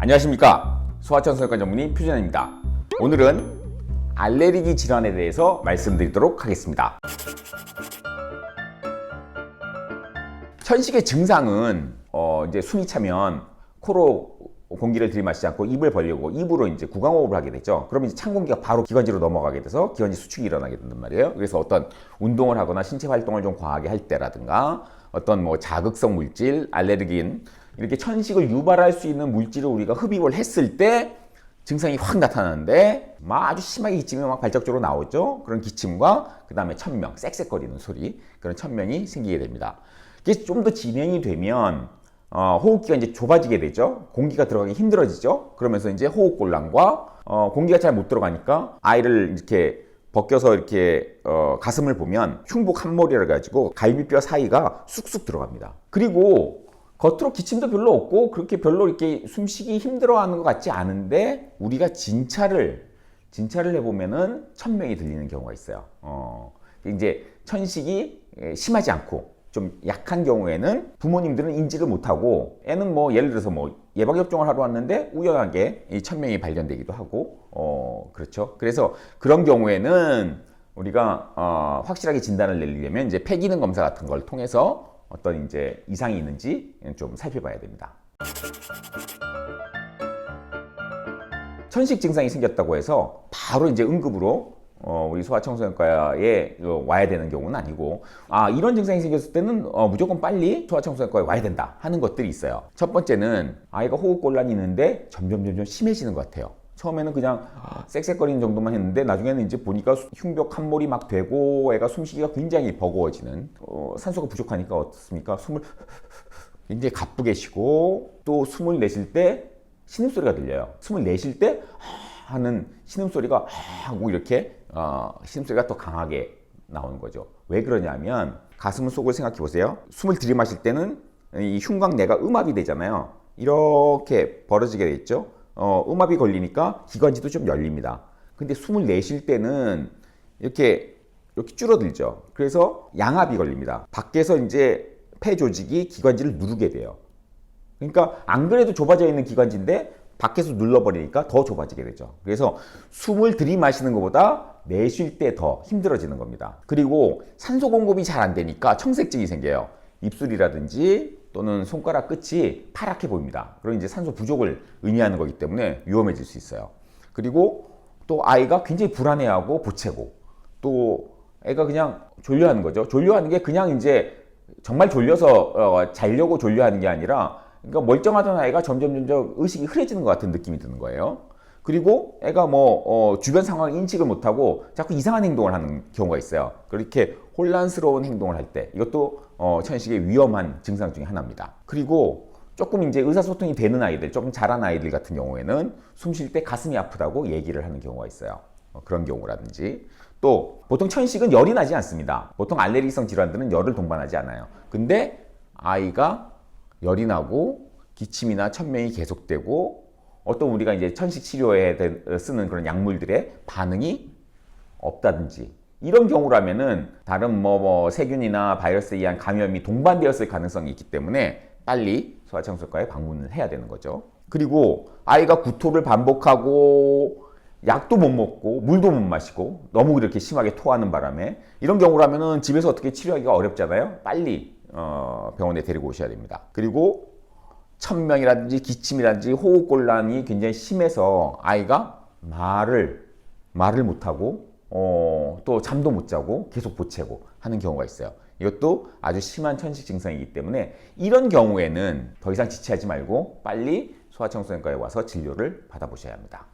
안녕하십니까, 소아청소년과 전문의 표준현입니다. 오늘은 알레르기 질환에 대해서 말씀드리도록 하겠습니다. 천식의 증상은 이제 숨이 차면 코로 공기를 들이마시지 않고 입을 벌리고 입으로 이제 구강호흡을 하게 되죠. 그러면 이제 찬 공기가 바로 기관지로 넘어가게 돼서 기관지 수축이 일어나게 된단 말이에요. 그래서 어떤 운동을 하거나 신체 활동을 좀 과하게 할 때라든가 어떤 뭐 자극성 물질, 알레르긴 이렇게 천식을 유발할 수 있는 물질을 우리가 흡입을 했을 때 증상이 확 나타나는데 막 아주 심하게 기침이 막 발작적으로 나오죠. 그런 기침과 그 다음에 천명, 쌕쌕거리는 소리, 그런 천명이 생기게 됩니다. 이게 좀 더 진행이 되면 호흡기가 이제 좁아지게 되죠. 공기가 들어가기 힘들어지죠. 그러면서 이제 호흡곤란과 공기가 잘 못 들어가니까 아이를 이렇게 벗겨서 이렇게 가슴을 보면 흉부 칸몰이라 가지고 갈비뼈 사이가 쑥쑥 들어갑니다. 그리고 겉으로 기침도 별로 없고 그렇게 별로 이렇게 숨쉬기 힘들어하는 것 같지 않은데 우리가 진찰을 해보면은 천명이 들리는 경우가 있어요. 이제 천식이 심하지 않고 좀 약한 경우에는 부모님들은 인지를 못하고 애는 뭐 예를 들어서 뭐 예방접종을 하러 왔는데 우연하게 이 천명이 발견되기도 하고 그렇죠. 그래서 그런 경우에는 우리가 확실하게 진단을 내리려면 이제 폐기능 검사 같은 걸 통해서 어떤 이제 이상이 있는지 좀 살펴봐야 됩니다. 천식 증상이 생겼다고 해서 바로 이제 응급으로 우리 소아청소년과에 와야 되는 경우는 아니고 이런 증상이 생겼을 때는 무조건 빨리 소아청소년과에 와야 된다 하는 것들이 있어요. 첫 번째는 아이가 호흡곤란이 있는데 점점 심해지는 것 같아요. 처음에는 그냥 쌕쌕거리는 정도만 했는데 나중에는 이제 보니까 흉벽 칸몰이 막 되고 애가 숨쉬기가 굉장히 버거워지는 산소가 부족하니까 어떻습니까? 숨을 굉장히 가쁘게 쉬고 또 숨을 내쉴 때 신음소리가 들려요. 숨을 내쉴 때 하는 신음소리가 하고 이렇게 신음소리가 더 강하게 나오는 거죠. 왜 그러냐면 가슴 속을 생각해 보세요. 숨을 들이마실 때는 이 흉곽내가 음압이 되잖아요. 이렇게 벌어지게 돼 있죠. 음압이 걸리니까 기관지도 좀 열립니다. 근데 숨을 내쉴 때는 이렇게 줄어들죠. 그래서 양압이 걸립니다. 밖에서 이제 폐 조직이 기관지를 누르게 돼요. 그러니까 안 그래도 좁아져 있는 기관지인데 밖에서 눌러버리니까 더 좁아지게 되죠. 그래서 숨을 들이마시는 것보다 내쉴 때 더 힘들어지는 겁니다. 그리고 산소 공급이 잘 안 되니까 청색증이 생겨요. 입술이라든지 또는 손가락 끝이 파랗게 보입니다. 그럼 이제 산소 부족을 의미하는 거기 때문에 위험해질 수 있어요. 그리고 또 아이가 굉장히 불안해하고 보채고 또 애가 그냥 졸려하는 거죠. 졸려하는 게 그냥 이제 정말 졸려서 자려고 졸려하는 게 아니라 그러니까 멀쩡하던 아이가 점점 의식이 흐려지는 것 같은 느낌이 드는 거예요. 그리고 애가 주변 상황을 인식을 못하고 자꾸 이상한 행동을 하는 경우가 있어요. 그렇게 혼란스러운 행동을 할 때 이것도 천식의 위험한 증상 중에 하나입니다. 그리고 조금 이제 의사소통이 되는 아이들, 조금 자란 아이들 같은 경우에는 숨 쉴 때 가슴이 아프다고 얘기를 하는 경우가 있어요. 그런 경우라든지 또 보통 천식은 열이 나지 않습니다. 보통 알레르기성 질환들은 열을 동반하지 않아요. 근데 아이가 열이 나고 기침이나 천명이 계속되고 어떤 우리가 이제 천식 치료에 쓰는 그런 약물들의 반응이 없다든지 이런 경우라면은 다른 세균이나 바이러스에 의한 감염이 동반되었을 가능성이 있기 때문에 빨리 소아청소년과에 방문을 해야 되는 거죠. 그리고 아이가 구토를 반복하고 약도 못 먹고 물도 못 마시고 너무 이렇게 심하게 토하는 바람에 이런 경우라면은 집에서 어떻게 치료하기가 어렵잖아요. 빨리 병원에 데리고 오셔야 됩니다. 그리고 천명이라든지 기침이라든지 호흡곤란이 굉장히 심해서 아이가 말을 못하고 또 잠도 못 자고 계속 보채고 하는 경우가 있어요. 이것도 아주 심한 천식 증상이기 때문에 이런 경우에는 더 이상 지체하지 말고 빨리 소아청소년과에 와서 진료를 받아보셔야 합니다.